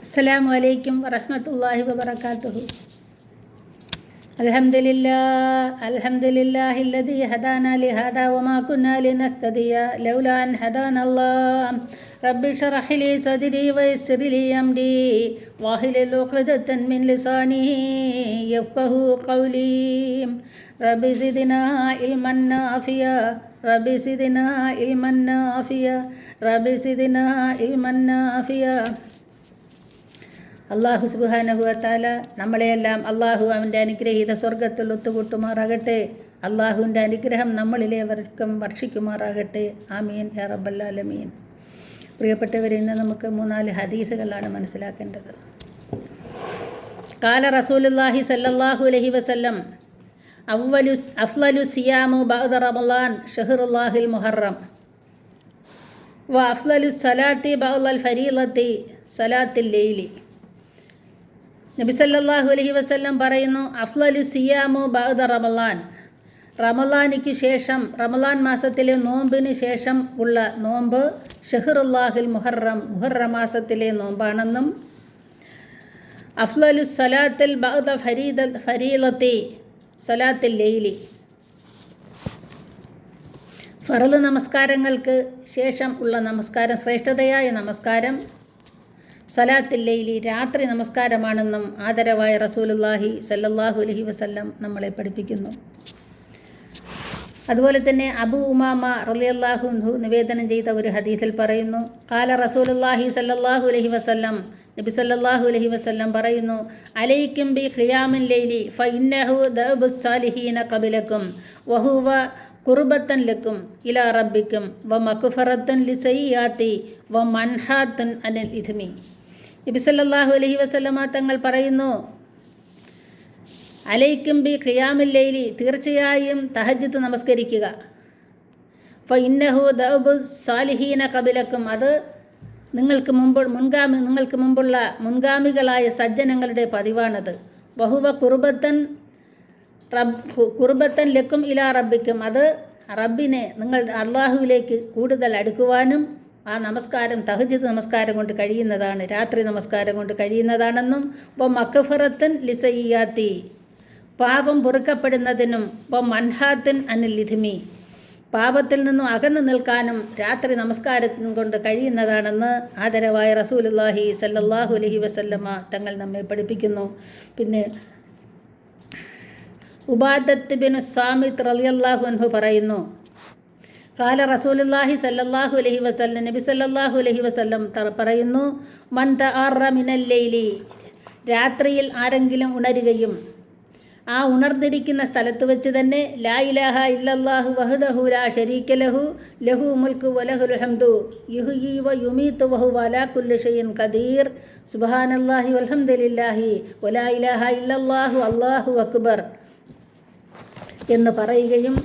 അസ്സലാമു അലൈക്കും വറഹ്മത്തുള്ളാഹി വബറകാതുഹു. അൽഹംദുലില്ലാഹില്ലദീ ഹദാനാ ലിഹാദാ വമാ കുന്നാ ലിനഹ്തദിയ ലൗലാ അൻ ഹദാനല്ലാഹ്. റബ്ബി ഇശ്റഹ് ലീ സദ്രീ വയസ്സിർ ലീ അംരീ വഹ്ലുൽ ഉഖ്ദതൻ മിൻ ലിസാനീ യഫ്ഖഹൂ ഖൗലീ. റബ്ബി സിദ്നാ ഇൽമൻ നാഫിയാ റബ്ബി സിദ്നാ ഇൽമൻ നാഫിയാ റബ്ബി സിദ്നാ ഇൽമൻ നാഫിയാ. അള്ളാഹു സുബ്ഹാനഹു വ തആല നമ്മളെയെല്ലാം അള്ളാഹു അവൻ്റെ അനുഗ്രഹീത സ്വർഗത്തിൽ ഒത്തുകൂട്ടുമാറാകട്ടെ. അള്ളാഹുവിൻ്റെ അനുഗ്രഹം നമ്മളിലേവർക്കും വർഷിക്കുമാറാകട്ടെ. ആമീൻ യാ റബ്ബൽ ആലമീൻ. പ്രിയപ്പെട്ടവരെ, ഇന്ന് നമുക്ക് 3-4 ഹദീസുകളാണ് മനസ്സിലാക്കേണ്ടത്. ഖാല റസൂലുള്ളാഹി സ്വല്ലല്ലാഹു അലൈഹി വസല്ലം അഫ്ളലു സിയാമു ബഅദ റമളാൻ ഷഹ്റുല്ലാഹിൽ മുഹറം വ അഫ്ളലു സലാത്തി ബഅദൽ ഫരീളത്തി സലാത്തിൽ ലൈലി. നബി സല്ലല്ലാഹു അലൈഹി വസല്ലം പറയുന്നു, അഫ്ളലു സിയാമു ബഅദ റമളാൻ, റമളാനിക്ക് ശേഷം, റമളാൻ മാസത്തിലെ നോമ്പിന് ശേഷം ഉള്ള നോമ്പ് ഷഹ്റുല്ലാഹിൽ മുഹറം, മുഹറം മാസത്തിലെ നോമ്പാണെന്നും, അഫ്ളലു സലാത്തിൽ ബഅദ ഫരീളത്തി സലാത്തിൽ ലൈലി, ഫർള് നമസ്കാരങ്ങൾക്ക് ശേഷം ഉള്ള നമസ്കാരം, ശ്രേഷ്ഠതയായ നമസ്കാരം സലാത്തിൽ ലൈലി, രാത്രി നമസ്കാരമാണെന്നും ആദരവായ റസൂലുള്ളാഹി സല്ലല്ലാഹു അലൈഹി വസല്ലം നമ്മളെ പഠിപ്പിക്കുന്നു. അതുപോലെ തന്നെ അബൂ ഉമാമ റളിയല്ലാഹു അൻഹു നിവേദനം ചെയ്ത ഒരു ഹദീസിൽ പറയുന്നു, ഖാല റസൂലുള്ളാഹി സല്ലല്ലാഹു അലൈഹി വസല്ലം, നബി സല്ലല്ലാഹു അലൈഹി വസല്ലം പറയുന്നു, അലൈക്കും ബി ഖിയാമിൽ ലൈലി ഫഇന്നഹു ദഅബുസ് സാലിഹീന ഖബലക്കും വഹുവ ഖുർബത്തൻ ലക്കും ഇലാ റബ്ബിക്കും വ മഗ്ഫിറത്തൻ ലിസയ്യാത്തി വ മൻഹാത്തൻ അനിൽ ഇഥ്മി. നബി സല്ലല്ലാഹു അലൈഹി വസല്ലമ തങ്ങൾ പറയുന്നു, അലൈക്കും ബി ഖിയാമിൽ ലൈലി, തീർച്ചയായും തഹജ്ജുദ് നമസ്കരിക്കുക. ഫഇന്നഹു ദഅബുസ് സാലിഹീന ഖബലക്കും, അത് നിങ്ങൾക്ക് മുമ്പുള്ള മുൻഗാമികളായ സജ്ജനങ്ങളുടെ പതിവാണത്. വഹുവ ഖുർബത്തൻ ലക്കും ഇലാ റബ്ബിക്കും, അത് റബ്ബിനെ, നിങ്ങൾ അള്ളാഹുവിലേക്ക് കൂടുതൽ അടുക്കുവാനും ആ നമസ്കാരം തഹജ്ജുദ് നമസ്കാരം കൊണ്ട് കഴിയുന്നതാണ്, രാത്രി നമസ്കാരം കൊണ്ട് കഴിയുന്നതാണെന്നും, വ മഗ്ഫിറത്തൻ ലിസയ്യാത്തി, പാപം പൊറുക്കപ്പെടുന്നതിനും, വ മൻഹാത്തൻ അനിൽ ഇഥ്മി, പാപത്തിൽ നിന്നും അകന്നു നിൽക്കാനും രാത്രി നമസ്കാരം കൊണ്ട് കഴിയുന്നതാണെന്ന് ആദരവായ റസൂലുള്ളാഹി സല്ലല്ലാഹു അലൈഹി വസല്ലമ തങ്ങൾ നമ്മെ പഠിപ്പിക്കുന്നു. പിന്നെ ഉബാദത്ത് ബിൻ സാമിത്ത് റളിയല്ലാഹു അൻഹു പറയുന്നു, ഖാല റസൂലുള്ളാഹി സല്ലല്ലാഹു അലൈഹി വസല്ലം, നബി സല്ലല്ലാഹു അലൈഹി വസല്ലം പറയുന്നു, മൻ തഅറ മിനൽ ലൈലി, രാത്രിയിൽ ആരെങ്കിലും ഉണരുകയും ആ ഉണർന്നിരിക്കുന്ന സ്ഥലത്ത് വെച്ച് തന്നെ ലാ ഇലാഹ ഇല്ലല്ലാഹു വഹ്ദഹു ലാ ശരീക ലഹു ലഹു മുൽക്കു വലഹുൽ ഹംദു യുഹ്യി വ യുമീതു വഹുവ അലാ കുല്ലി ഷൈഇൻ ഖദീർ സുബ്ഹാനല്ലാഹി വൽഹംദുലില്ലാഹി വലാ ഇലാഹ ഇല്ലല്ലാഹു അല്ലാഹു അക്ബർ എന്ന് പറയുകയും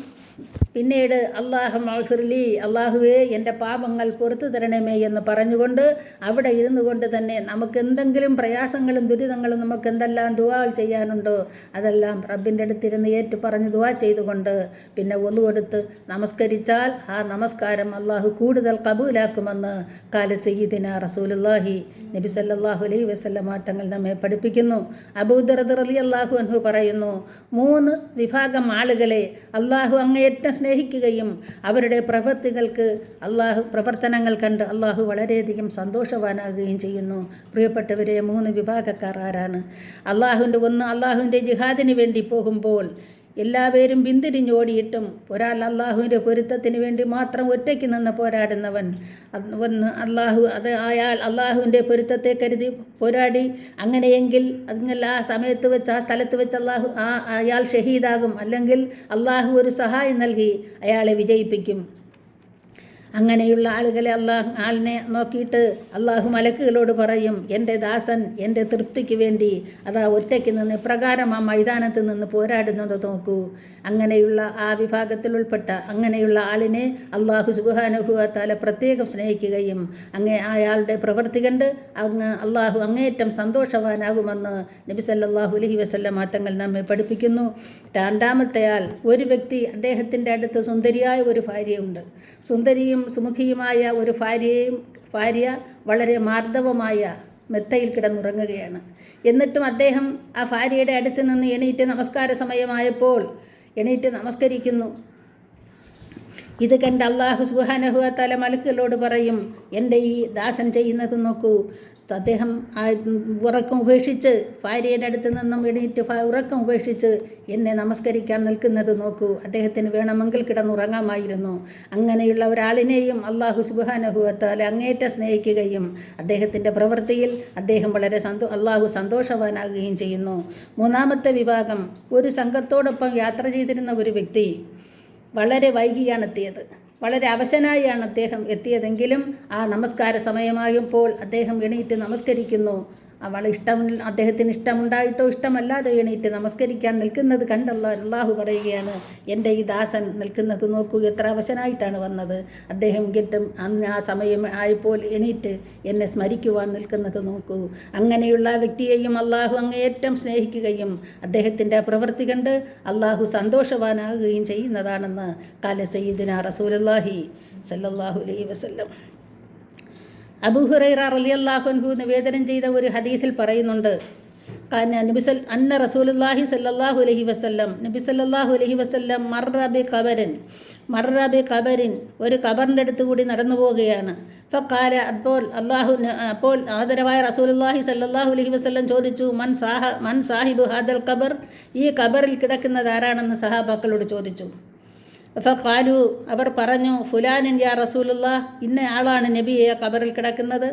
പിന്നീട് അല്ലാഹുമ്മഗ്ഫിർലി, അള്ളാഹുവേ എൻ്റെ പാപങ്ങൾ പുറത്തു തരണമേ എന്ന് പറഞ്ഞുകൊണ്ട് അവിടെ ഇരുന്നു കൊണ്ട് തന്നെ നമുക്ക് എന്തെങ്കിലും പ്രയാസങ്ങളും ദുരിതങ്ങളും നമുക്ക് എന്തെല്ലാം ദുആ ചെയ്യാനുണ്ടോ അതെല്ലാം റബ്ബിൻ്റെ അടുത്തിരുന്ന് ഏറ്റു പറഞ്ഞ് ദുആ ചെയ്തുകൊണ്ട് പിന്നെ ഒന്നു കൊടുത്ത് നമസ്കരിച്ചാൽ ആ നമസ്കാരം അള്ളാഹു കൂടുതൽ കബൂലാക്കുമെന്ന് ഖാല സയ്യിദിന റസൂലുള്ളാഹി നബി സല്ലല്ലാഹു അലൈഹി വസല്ലമ തങ്ങൾ നമ്മെ പഠിപ്പിക്കുന്നു. അബൂദർദ റളിയല്ലാഹു അൻഹു പറയുന്നു, 3 വിഭാഗം ആളുകളെ അള്ളാഹു അങ്ങേയറ്റം സ്നേഹിക്കുകയും അവരുടെ പ്രവർത്തനങ്ങൾ കണ്ട് അള്ളാഹു വളരെയധികം സന്തോഷവാനാകുകയും ചെയ്യുന്നു. പ്രിയപ്പെട്ടവരെ, 3 വിഭാഗക്കാർ ആരാണ്? അള്ളാഹുവിൻ്റെ ജിഹാദിന് വേണ്ടി പോകുമ്പോൾ എല്ലാവരും പിന്തിരിഞ്ഞോടിയിട്ടും ഒരാൾ അള്ളാഹുവിൻ്റെ പൊരുത്തത്തിന് വേണ്ടി മാത്രം ഒറ്റയ്ക്ക് നിന്ന് പോരാടുന്നവൻ, അയാൾ അള്ളാഹുവിൻ്റെ പൊരുത്തത്തെ കരുതി പോരാടി, അങ്ങനെയെങ്കിൽ ആ സമയത്ത് വെച്ച് ആ സ്ഥലത്ത് വെച്ച് അയാൾ ഷഹീദാകും, അല്ലെങ്കിൽ അള്ളാഹു ഒരു സഹായം നൽകി അയാളെ വിജയിപ്പിക്കും. അങ്ങനെയുള്ള ആളിനെ നോക്കിയിട്ട് അള്ളാഹു മലക്കുകളോട് പറയും, എൻ്റെ ദാസൻ എൻ്റെ തൃപ്തിക്ക് വേണ്ടി അതാ ഒറ്റയ്ക്ക് നിന്ന് ഇപ്രകാരം ആ മൈതാനത്ത് നിന്ന് പോരാടുന്നത് നോക്കൂ. അങ്ങനെയുള്ള ആ വിഭാഗത്തിൽ ഉൾപ്പെട്ട അങ്ങനെയുള്ള ആളിനെ അള്ളാഹു സുബ്ഹാനഹു വ തആല പ്രത്യേകം സ്നേഹിക്കുകയും അയാളുടെ പ്രവൃത്തി കണ്ട് അള്ളാഹു അങ്ങേയറ്റം സന്തോഷവാനാകുമെന്ന് നബി സല്ലല്ലാഹു അലൈഹി വസല്ലമ തങ്ങൾ നമ്മെ പഠിപ്പിക്കുന്നു. രണ്ടാമത്തെ ആൾ, ഒരു വ്യക്തി, അദ്ദേഹത്തിൻ്റെ അടുത്ത് സുന്ദരിയായ ഒരു ഭാര്യയുണ്ട്. സുന്ദരിയും സുമുഖിയുമായ ഒരു ഭാര്യ വളരെ മാർദ്ദവമായ മെത്തയിൽ കിടന്നുറങ്ങുകയാണ്. എന്നിട്ടും അദ്ദേഹം ആ ഭാര്യയുടെ അടുത്ത് നിന്ന് എണീറ്റ് നമസ്കാര സമയമായപ്പോൾ എണീറ്റ് നമസ്കരിക്കുന്നു. ഇത് കണ്ട് അല്ലാഹു സുബ്ഹാനഹു വ തആല മലക്കുകളോട് പറയും, എൻ്റെ ഈ ദാസൻ ചെയ്യുന്നത് നോക്കൂ. അദ്ദേഹം ആ ഉറക്കം ഉപേക്ഷിച്ച്, ഭാര്യയുടെ അടുത്ത് നിന്നും എണീറ്റ് ഉറക്കം ഉപേക്ഷിച്ച് എന്നെ നമസ്കരിക്കാൻ നിൽക്കുന്നത് നോക്കൂ. അദ്ദേഹത്തിന് വേണമെങ്കിൽ കിടന്നുറങ്ങാമായിരുന്നു. അങ്ങനെയുള്ള ഒരാളിനെയും അല്ലാഹു സുബ്ഹാനഹു വ തആല അങ്ങേയറ്റം സ്നേഹിക്കുകയും അദ്ദേഹത്തിൻ്റെ പ്രവൃത്തിയിൽ അദ്ദേഹം വളരെ അല്ലാഹു സന്തോഷവാനാകുകയും ചെയ്യുന്നു. മൂന്നാമത്തെ വിഭാഗം, ഒരു സംഘത്തോടൊപ്പം യാത്ര ചെയ്തിരുന്ന ഒരു വ്യക്തി വളരെ വൈകിയാണ് എത്തിയത്. വളരെ അവശനായാണ് അദ്ദേഹം എത്തിയതെങ്കിലും ആ നമസ്കാര സമയമായപ്പോൾ അദ്ദേഹം എണീറ്റ് നമസ്കരിക്കുന്നു. അദ്ദേഹത്തിന് ഇഷ്ടമുണ്ടായിട്ടോ ഇഷ്ടമല്ലാതെ എണീറ്റ് നമസ്കരിക്കാൻ നിൽക്കുന്നത് കണ്ടല്ല അല്ലാഹു പറയുകയാണ്, എൻ്റെ ഈ ദാസൻ നിൽക്കുന്നത് നോക്കൂ, എത്ര അവശനായിട്ടാണ് വന്നത്. അദ്ദേഹം അന്ന് ആ സമയം ആയപ്പോൾ എണീറ്റ് എന്നെ സ്മരിക്കുവാൻ നിൽക്കുന്നത് നോക്കൂ. അങ്ങനെയുള്ള വ്യക്തിയെയും അല്ലാഹു അങ്ങേയറ്റം സ്നേഹിക്കുകയും അദ്ദേഹത്തിൻ്റെ പ്രവൃത്തി കണ്ട് അല്ലാഹു സന്തോഷവാനാകുകയും ചെയ്യുന്നതാണെന്ന് കാല സയ്യിദിന റസൂലുള്ളാഹി സല്ലല്ലാഹു അലൈഹി വസല്ലം. അബൂ ഹുറൈറ റളിയല്ലാഹു അൻഹു നിവേദനം ചെയ്ത ഒരു ഹദീസിൽ പറയുന്നുണ്ട്, അന്ന റസൂലുള്ളാഹി സല്ലല്ലാഹു അലൈഹി വസല്ലം, നബി സല്ലല്ലാഹു അലൈഹി വസല്ലം മർറ ബി ഖബറിൻ ഒരു ഖബറിൻ്റെ അടുത്ത് കൂടി നടന്നു പോവുകയാണ്. ഫഖാല, അപ്പോൾ ആദരവായ റസൂലുള്ളാഹി സല്ലല്ലാഹു അലൈഹി വസല്ലം ചോദിച്ചു, മൻ സാഹിബു ഹാദൽ ഖബർ, ഈ ഖബറിൽ കിടക്കുന്നത് ആരാണെന്ന് സഹാബാക്കളോട് ചോദിച്ചു. ഫഖാലു, അവർ പറഞ്ഞു, ഫുലാനിൻ യാ റസൂലുള്ളാഹ്, ഇന്ന ആളാണ് നബിയെ ഖബറിൽ കിടക്കുന്നത്.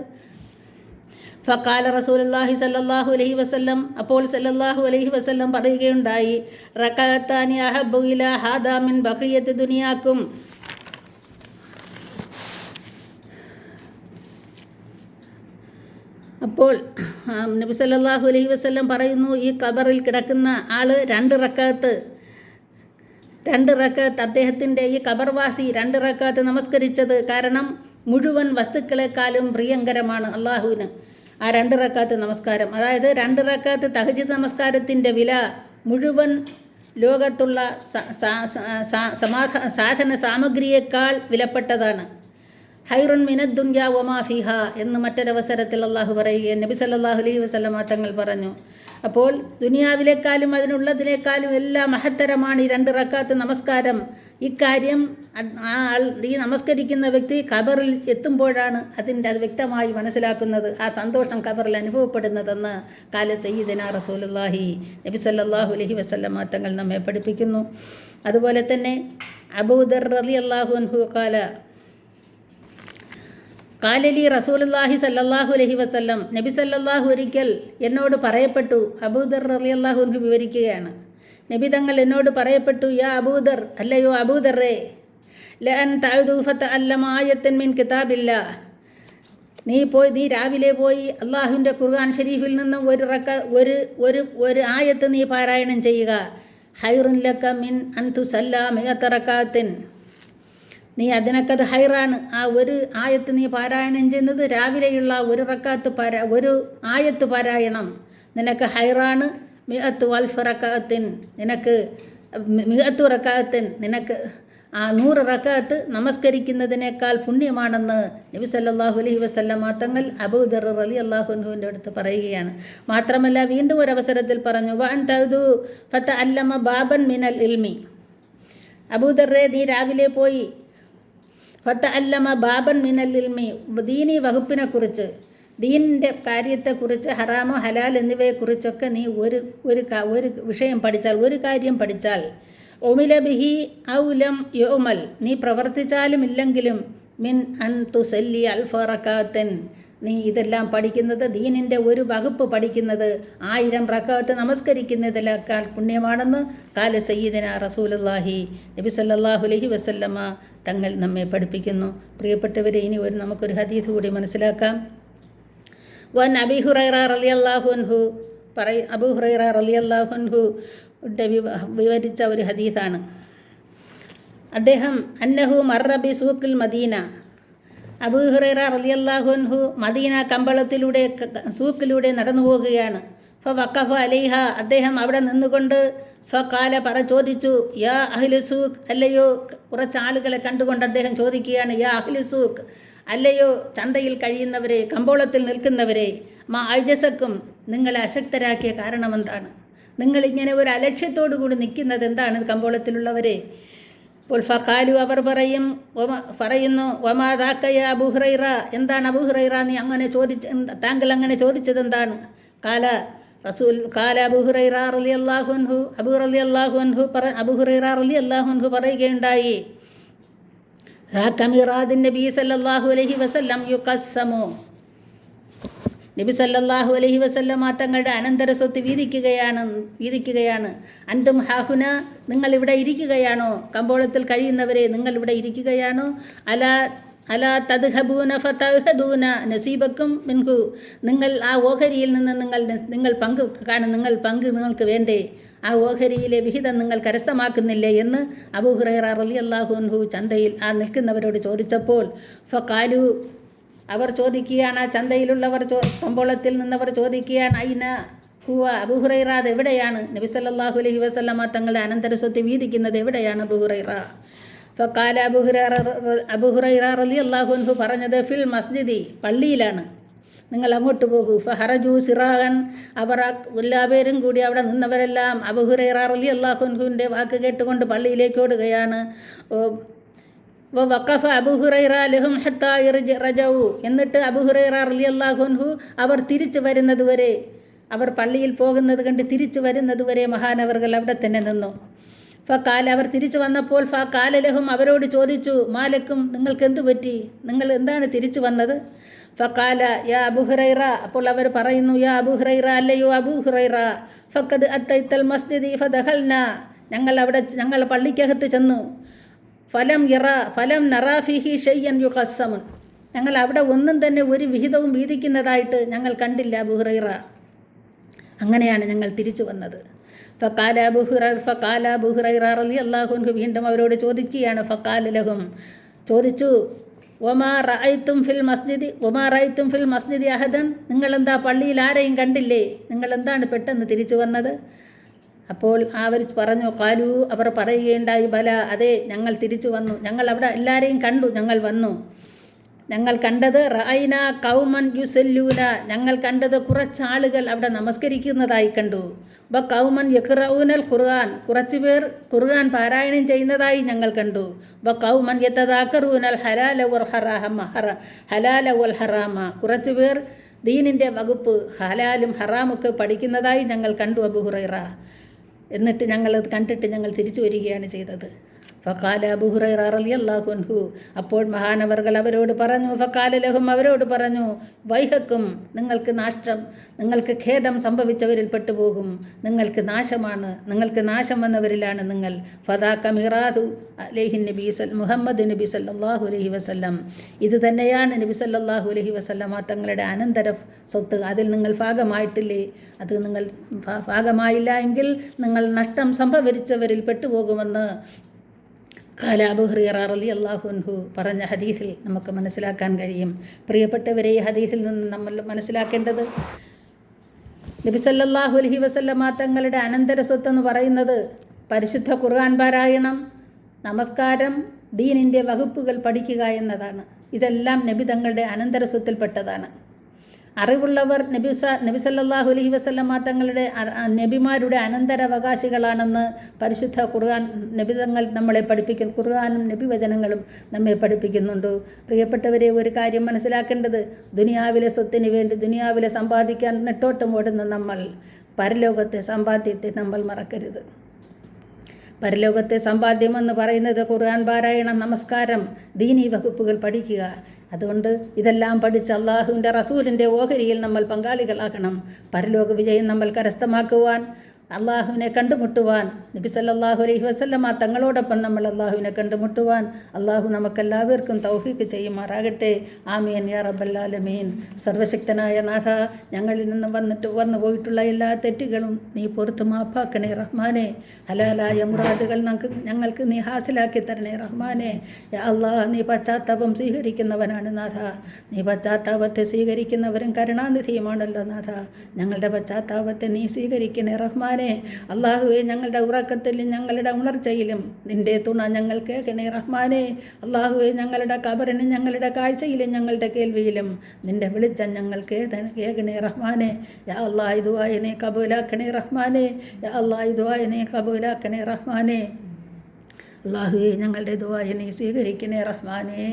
ഫഖാല റസൂലുള്ളാഹി സല്ലല്ലാഹു അലൈഹി വസല്ലം, അപ്പോൾ സല്ലല്ലാഹു അലൈഹി വസല്ലം പറയുകയുണ്ടായി, റകഅത്താനി അഹബ്ബു ഇലാ ഹാദാ മിൻ ബഖിയത്തി ദുനിയാക്കും. അപ്പോൾ നബി സല്ലല്ലാഹു അലൈഹി വസല്ലം പറയുന്നു, ഈ ഖബറിൽ കിടക്കുന്ന ആൾ രണ്ട് റക്അത്ത് അദ്ദേഹത്തിൻ്റെ ഈ ഖബർവാസി 2 റക്അത്ത് നമസ്കരിച്ചത് കാരണം മുഴുവൻ വസ്തുക്കളെക്കാളും പ്രിയങ്കരമാണ് അള്ളാഹുവിന് ആ 2 റക്അത്ത് നമസ്കാരം. അതായത് 2 റക്അത്ത് തഹജ്ജുദ് നമസ്കാരത്തിൻ്റെ വില മുഴുവൻ ലോകത്തുള്ള സാധന സാമഗ്രിയേക്കാൾ വിലപ്പെട്ടതാണ്. ഹൈറുൻ മിനദ് ദുനിയ വമാ ഫിഹ എന്ന് മറ്റൊരവസരത്തിൽ അള്ളാഹു പറയുകയും നബി സല്ലല്ലാഹു അലൈഹി വസല്ലമ തങ്ങൾ പറഞ്ഞു. അപ്പോൾ ദുനിയാവിലേക്കാളും അതിനുള്ളതിനേക്കാളും എല്ലാം മഹത്തരമാണ് ഈ 2 റക്അത്ത് നമസ്കാരം. ഇക്കാര്യം ഈ നമസ്കരിക്കുന്ന വ്യക്തി ഖബറിൽ എത്തുമ്പോഴാണ് അത് വ്യക്തമായി മനസ്സിലാക്കുന്നത്, ആ സന്തോഷം ഖബറിൽ അനുഭവപ്പെടുന്നതെന്ന് കാല സയ്യിദന റസൂലുള്ളാഹി നബി സല്ലല്ലാഹു അലൈഹി വസല്ലമ തങ്ങൾ നമ്മെ പഠിപ്പിക്കുന്നു. അതുപോലെ തന്നെ അബൂദർ റളിയല്ലാഹു അൻഹു കാലലി റസൂലുള്ളാഹി സല്ലല്ലാഹു അലൈഹി വസല്ലം, നബി സല്ലല്ലാഹു ഒരിക്കൽ എന്നോട് പറയപ്പെട്ടു. അബൂദർ റളിയല്ലാഹു അൻഹു വിവരിക്കുകയാണ്, നബി തങ്ങൾ എന്നോട് പറയപ്പെട്ടു, യാ അബൂദർ, അല്ലയോ അബൂദറേ, ലഅൻ തഅദു ഫതഅല്ലമ ആയത്തൻ മിൻ കിതാബില്ലാഹ്, നീ രാവിലെ പോയി അള്ളാഹുവിൻ്റെ ഖുർആൻ ഷരീഫിൽ നിന്നും ഒരു ആയത്ത് നീ പാരായണം ചെയ്യുക. ഹൈറുൻ ലക മിൻ അൻ തുസല്ല മിഅത റകഅത്തിൻ, നീ അതിനൊക്കത് ഹൈറാണ്. ആ ഒരു ആയത്ത് നീ പാരായണം ചെയ്യുന്നത് രാവിലെയുള്ള ഒരു ആയത്ത് പാരായണം നിനക്ക് ഹൈറാണ്. മിഅത്തു അൽഫ് റകഅത്തിൻ, നിനക്ക് 100 റകഅത്തിൻ, നിനക്ക് ആ 100 റകഅത്ത് നമസ്കരിക്കുന്നതിനേക്കാൾ പുണ്യമാണെന്ന് നബി സല്ലല്ലാഹു അലൈഹി വസല്ലമ തങ്ങൾ അബൂദർ റളിയല്ലാഹു അൻഹുവിൻ്റെ അടുത്ത് പറയുകയാണ്. മാത്രമല്ല വീണ്ടും ഒരു അവസരത്തിൽ പറഞ്ഞു, വഅൻ തഅദു ഫതഅല്ലമ ബാബൻ മിനൽ ഇൽമി, അബൂദർറെ, നീ രാവിലെ പോയി ഫതഅല്ലമ ബാബൻ മിനൽ ഇൽമി, ദീനി വകുപ്പിനെക്കുറിച്ച്, ദീനിൻ്റെ കാര്യത്തെക്കുറിച്ച്, ഹറാമോ ഹലാൽ എന്നിവയെക്കുറിച്ചൊക്കെ നീ ഒരു വിഷയം പഠിച്ചാൽ, ഒരു കാര്യം പഠിച്ചാൽ, ഉമില ബിഹി ഔ ലം യുഅമൽ, നീ പ്രവർത്തിച്ചാലും ഇല്ലെങ്കിലും, മിൻ അൻ തുസല്ലി അൽഫ റകഅത്തിൻ, നീ ഇതെല്ലാം പഠിക്കുന്നത്, ദീനിൻ്റെ ഒരു വകുപ്പ് പഠിക്കുന്നത് 1000 റകഅത്ത് നമസ്കരിക്കുന്നതിനേക്കാൾ പുണ്യമാണെന്ന് കാല സയ്യിദന റസൂലുള്ളാഹി നബി സല്ലല്ലാഹു അലൈഹി വസല്ലമ തങ്ങൾ നമ്മെ പഠിപ്പിക്കുന്നു. പ്രിയപ്പെട്ടവരെ, ഇനി നമുക്കൊരു ഹദീസ് കൂടി മനസ്സിലാക്കാം. വൻ അബീ ഹുറൈറ റളിയല്ലാഹു അൻഹു അബൂ ഹുറൈറ റളിയല്ലാഹു അൻഹു വിവരിച്ച ഒരു ഹദീസാണ്. അദ്ദേഹം അന്നഹു മർറ ബി സൂഖിൽ മദീന, അബൂ ഹുറൈറ റളിയല്ലാഹു അൻഹു മദീന കമ്പളത്തിലൂടെ സൂക്കിലൂടെ നടന്നു പോവുകയാണ്. ഫവഖഫ അലൈഹ, അദ്ദേഹം അവിടെ നിന്നുകൊണ്ട് ഫഖാല ചോദിച്ചു, യാ അഹ്ലു സൂഖ്, അല്ലയോ കുറച്ച് ആളുകളെ കണ്ടുകൊണ്ട് അദ്ദേഹം ചോദിക്കുകയാണ്, യാ അഹ്ലു സൂഖ്, അല്ലയോ ചന്തയിൽ കഴിയുന്നവരെ, കമ്പോളത്തിൽ നിൽക്കുന്നവരെ, മാ അജസക്കും നിങ്ങളെ അശക്തരാക്കിയ കാരണമെന്താണ്? നിങ്ങളിങ്ങനെ ഒരു അലക്ഷ്യത്തോടു കൂടി നിൽക്കുന്നത് എന്താണ് കമ്പോളത്തിലുള്ളവരെ? അപ്പോൾ ഫഖാലു അവർ പറയുന്നു വമാദാക്കയ അബൂ ഹുറൈറ, എന്താണ് അബൂ ഹുറൈറ നീ അങ്ങനെ താങ്കൾ അങ്ങനെ ചോദിച്ചത് എന്താണ്? കാല അബൂ ഹുറൈറ റളിയല്ലാഹു അൻഹു അബൂ ഹുറൈറ റളിയല്ലാഹു അൻഹു പറയുകയുണ്ടായി, മിറാദിൻ നബി സല്ലല്ലാഹു അലൈഹി വസല്ലം യുഖസ്സമു, നബി സല്ലല്ലാഹു അലൈഹി വസല്ലം തങ്ങളുടെ അനന്തര സ്വത്ത് വീതിക്കുകയാണ്. അൻതും ഹാഹുന, നിങ്ങൾ ഇവിടെ ഇരിക്കുകയാണോ? കമ്പോളത്തിൽ കഴിയുന്നവരെ നിങ്ങൾ ഇവിടെ ഇരിക്കുകയാണോ? അലാ തദ്ഹബൂന ഫതഹദൂന നസീബക്കും മിൻഹു, നിങ്ങൾ ആ ഓഹരിയിൽ നിന്ന് നിങ്ങൾ പങ്ക് നിങ്ങൾക്ക് വേണ്ടേ? ആ ഓഹരിയിലെ വിഹിതം നിങ്ങൾ കരസ്ഥമാക്കുന്നില്ലേ എന്ന് അബൂ ഹുറൈറ റളിയല്ലാഹു അൻഹു ചന്തയിൽ ആ നിൽക്കുന്നവരോട് ചോദിച്ചപ്പോൾ ഫഖാലു, അവർ ചോദിക്കുകയാണ്, ആ ചന്തയിലുള്ളവർ കമ്പോളത്തിൽ നിന്നവർ ചോദിക്കുകയാണ്, ഐന ഹുവ അബൂ ഹുറൈറ, അത് എവിടെയാണ്? നബി സല്ലല്ലാഹു അലൈഹി വസല്ലമ തങ്ങളുടെ അനന്തര സ്വത്ത് വീതിക്കുന്നത് എവിടെയാണ് അബൂ ഹുറൈറ? ഫഖാല അബൂ ഹുറൈറ റളിയല്ലാഹു അൻഹു പറഞ്ഞത്, ഫിൽ മസ്ജിദി, പള്ളിയിലാണ്, നിങ്ങൾ അങ്ങോട്ട് പോകൂ. ഫഹറജു സിറാഹൻ, അവർ എല്ലാവരും കൂടി അവിടെ നിന്നവരെല്ലാം അബൂ ഹുറൈറ റളിയല്ലാഹു അൻഹുവിൻ്റെ വാക്ക് കേട്ടുകൊണ്ട് പള്ളിയിലേക്ക് ഓടുകയാണ്. വഖഫ അബൂ ഹുറൈറ ലഹും ഹത്താ റജഉ, എന്നിട്ട് അബൂ ഹുറൈറ റളിയല്ലാഹു അൻഹു അവർ തിരിച്ചു വരുന്നത് വരെ, അവർ പള്ളിയിൽ പോകുന്നത് കണ്ട് തിരിച്ചു വരുന്നത് വരെ മഹാനവർകൾ അവിടെ തന്നെ നിന്നു. ഫഖാല, അവർ തിരിച്ചു വന്നപ്പോൾ ഫഖാല ലഹും, അവരോട് ചോദിച്ചു, മാലക്കും, നിങ്ങൾക്ക് എന്തു പറ്റി? നിങ്ങൾ എന്താണ് തിരിച്ചു വന്നത്? ഫഖാല യാ അബൂ ഹുറൈറ, അപ്പോൾ അവർ പറയുന്നു, യാ അബൂ ഹുറൈറ, അല്ലയോ അബൂ ഹുറൈറ, ഫഖദ് അത്തൈത്തൽ മസ്ജിദി ഫദഖൽന, ഞങ്ങൾ പള്ളിക്കകത്ത് ചെന്നു. ഫലം നറാഫിഹി ഷൈഅൻ യുഖസ്സമു, ഞങ്ങൾ അവിടെ ഒന്നും തന്നെ ഒരു വിഹിതവും വീതിക്കുന്നതായിട്ട് ഞങ്ങൾ കണ്ടില്ല അബൂ ഹുറൈറ. അങ്ങനെയാണ് ഞങ്ങൾ തിരിച്ചു വന്നത്. ഫഖാല അബൂ ഹുറൈറ റളിയല്ലാഹു അൻഹു വീണ്ടും അവരോട് ചോദിക്കുകയാണ്. ഫഖാല ലഹും, ചോദിച്ചു, ഒമാ റഅയ്തും ഫിൽ മസ്ജിദി അഹദൻ, നിങ്ങളെന്താ പള്ളിയിൽ ആരെയും കണ്ടില്ലേ? നിങ്ങൾ എന്താണ് പെട്ടെന്ന് തിരിച്ചു വന്നത്? അപ്പോൾ അവർ പറഞ്ഞു, ഖാലു, അവർ പറയുകയുണ്ടായി, ബല, അതെ, ഞങ്ങൾ തിരിച്ചു വന്നു, ഞങ്ങൾ അവിടെ എല്ലാവരെയും കണ്ടു, ഞങ്ങൾ വന്നു. ഞങ്ങൾ കണ്ടത് റഅയ്ന ഖൗമൻ യുസല്ലൂന, ഞങ്ങൾ കണ്ടത് കുറച്ചാളുകൾ അവിടെ നമസ്കരിക്കുന്നതായി കണ്ടു. ഖൗമൻ യഖ്റഊനൽ ഖുർആൻ, കുറച്ചു പേർ ഖുർആൻ പാരായണം ചെയ്യുന്നതായി ഞങ്ങൾ കണ്ടു. ഖൗമൻ യതദാക്കറൂനൽ ഹലാല വൽ ഹറാമ, കുറച്ചു പേർ ദീനിൻ്റെ വകുപ്പ് ഹലാലും ഹറാമൊക്കെ പഠിക്കുന്നതായി ഞങ്ങൾ കണ്ടു അബൂ ഹുറൈറ. എന്നിട്ട് ഞങ്ങളത് കണ്ടിട്ട് ഞങ്ങൾ തിരിച്ചു വരികയാണ് ചെയ്തത്. ഫഖാല അബൂ ഹുറൈറ റളിയല്ലാഹു അൻഹു, അപ്പോൾ മഹാനവർകൾ അവരോട് പറഞ്ഞു, ഫഖാല ലഹും, അവരോട് പറഞ്ഞു, വൈഹക്കും, നിങ്ങൾക്ക് നാശം, നിങ്ങൾക്ക് ഖേദം സംഭവിച്ചവരിൽ പെട്ടുപോകും, നിങ്ങൾക്ക് നാശമാണ്, നിങ്ങൾക്ക് നാശം വന്നവരിലാണ് നിങ്ങൾ. ഫദാക മിറാദു അലൈഹി മുഹമ്മദ് നബി സല്ലല്ലാഹു അലൈഹി വസല്ലം, ഇത് തന്നെയാണ് നബി സല്ലല്ലാഹു അലൈഹി വസല്ലം തങ്ങളുടെ അനന്തര സ്വത്ത്. അതിൽ നിങ്ങൾ ഭാഗമായിട്ടില്ലേ? അത് നിങ്ങൾ ഭാഗമായില്ല എങ്കിൽ നിങ്ങൾ നഷ്ടം സംഭവിച്ചവരിൽ പെട്ടുപോകുമെന്ന് ഖാല അബൂ ഹുറൈറ റളിയല്ലാഹു അൻഹു പറഞ്ഞ ഹദീസിൽ നമുക്ക് മനസ്സിലാക്കാൻ കഴിയും. പ്രിയപ്പെട്ടവരെ, ഈ ഹദീസിൽ നിന്ന് നമ്മൾ മനസ്സിലാക്കേണ്ടത്, നബി സല്ലല്ലാഹു അലൈഹി വസല്ലമ തങ്ങളുടെ അനന്തര സ്വത്തെന്ന് പറയുന്നത് പരിശുദ്ധ ഖുർആൻ പാരായണം, നമസ്കാരം, ദീനിൻ്റെ വകുപ്പുകൾ പഠിക്കുക എന്നതാണ്. ഇതെല്ലാം നബി തങ്ങളുടെ അനന്തര സ്വത്തിൽപ്പെട്ടതാണ്. അറിവുള്ളവർ നബി സല്ലല്ലാഹു അലൈഹി വസല്ലമ തങ്ങളുടെ നബിമാരുടെ അനന്തരാവകാശികളാണെന്ന് പരിശുദ്ധ ഖുർആൻ നബിതങ്ങൾ നമ്മളെ പഠിപ്പിക്കുന്നു. ഖുർആനും നബിവചനങ്ങളും നമ്മെ പഠിപ്പിക്കുന്നുണ്ട്. പ്രിയപ്പെട്ടവരെ, ഒരു കാര്യം മനസ്സിലാക്കേണ്ടത്, ദുനിയാവിലെ സ്വത്തിന് വേണ്ടി ദുനിയാവിലെ സമ്പാദിക്കാൻ നെട്ടോട്ടം ഓടുന്ന നമ്മൾ പരലോകത്തെ സമ്പാദ്യത്തെ നമ്മൾ മറക്കരുത്. പരലോകത്തെ സമ്പാദ്യമെന്ന് പറയുന്നത് ഖുർആൻ പാരായണം, നമസ്കാരം, ദീനീ വകുപ്പുകൾ പഠിക്കുക. അതുകൊണ്ട് ഇതെല്ലാം പഠിച്ച് അള്ളാഹുവിൻ്റെ റസൂലിൻ്റെ ഓഹരിയിൽ നമ്മൾ പങ്കാളികളാകണം. പരലോക വിജയം നമ്മൾ കരസ്ഥമാക്കുവാൻ, അള്ളാഹുവിനെ കണ്ടുമുട്ടുവാൻ, നബി സല്ലല്ലാഹു അലൈഹി വസല്ലമ തങ്ങളോടൊപ്പം നമ്മൾ അള്ളാഹുവിനെ കണ്ടുമുട്ടുവാൻ അള്ളാഹു നമുക്കെല്ലാവർക്കും തൗഫീക്ക് ചെയ്യുമാറാകട്ടെ. ആമീൻ യാ റബ്ബൽ ആലമീൻ. സർവശക്തനായ നാഥ, ഞങ്ങളിൽ നിന്ന് വന്നു പോയിട്ടുള്ള എല്ലാ തെറ്റുകളും നീ പുറത്ത് മാപ്പാക്കണേ റഹ്മാനെ. ഹലാലായ മുറാദുകൾ ഞങ്ങൾക്ക് നീ ഹാസിലാക്കി തരണേ റഹ്മാനെ. യാ അല്ലാഹ്, നീ പശ്ചാത്താപം സ്വീകരിക്കുന്നവനാണ് നാഥ. നീ പശ്ചാത്താപത്തെ സ്വീകരിക്കുന്നവരും കരുണാനിധിയുമാണല്ലോ നാഥ. ഞങ്ങളുടെ പശ്ചാത്താപത്തെ നീ സ്വീകരിക്കണേ റഹ്മാൻ. റഹ്മാനെ. അള്ളാഹുവെ ഞങ്ങളുടെ ഉറക്കത്തിലും ഞങ്ങളുടെ ഉണർച്ചയിലും നിൻ്റെ തുണ ഞങ്ങൾ കേൾക്കണേ റഹ്മാനെ. അള്ളാഹുവെ ഞങ്ങളുടെ ഖബറിനും ഞങ്ങളുടെ കാഴ്ചയിലും ഞങ്ങളുടെ കേൾവിയിലും നിൻ്റെ വെളിച്ചം ഞങ്ങൾ കേൾക്കണേ റഹ്മാനെ. യാ അല്ലാഹ് ഈ ദുആ നീ കബൂലാക്കണേ റഹ്മാനെ. യാ അല്ലാഹ് ഈ ദുആ നീ കബൂലാക്കണേ റഹ്മാനെ. അല്ലാഹുവേ ഞങ്ങളുടെ ദുആ നീ സ്വീകരിക്കണേ റഹ്മാനേ.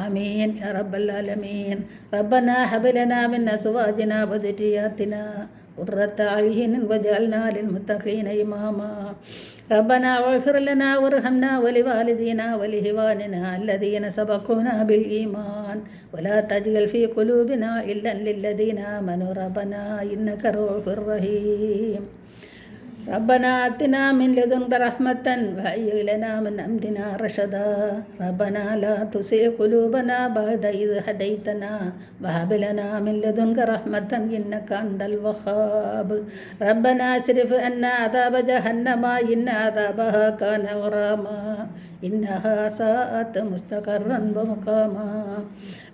ആമീൻ യാ റബ്ബൽ ആലമീൻ. റബ്ബനാ ഹബ് ലനാ മിൻ അസ്വാജിനാ വദുരിയാത്തിനാ ഖുർറത അയ്യുൻ വജഅൽനാ ലിൽ മുത്തഖീന ഇമാമാ. റബ്ബനാ വഗ്ഫിർ ലനാ വർഹംനാ വലിവാലിദീനാ വലിഹിവാനിനാ അല്ലദീന സബഖൂനാ ബിൽ ഈമാൻ വലാ തജ്അൽ ഫീ ഖുലൂബിനാ ഇല്ലൻ ലില്ലദീന ആമനൂ റബ്ബനാ ഇന്നക റഊഫുർ റഹീം. ربنا آتنا من لدنك رحمة وهيئ لنا من أمرنا رشدا. ربنا لا تزغ قلوبنا بعد إذ هديتنا وهب لنا من لدنك رحمة إنك أنت الوهاب. ربنا اصرف عنا عذاب جهنم إن عذابها كان غراما إنها ساءت مستقرا ومقاما.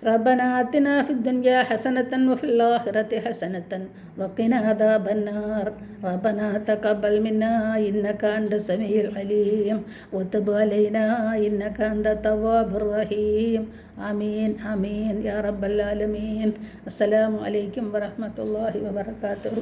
ربنا آتنا في الدنيا حسنة وفي الآخرة حسنة وقنا عذاب النار. ربنا تقبل منا إنك أنت السميع العليم وتب علينا إنك أنت التواب الرحيم. آمين آمين يا رب العالمين. السلام عليكم ورحمة الله وبركاته.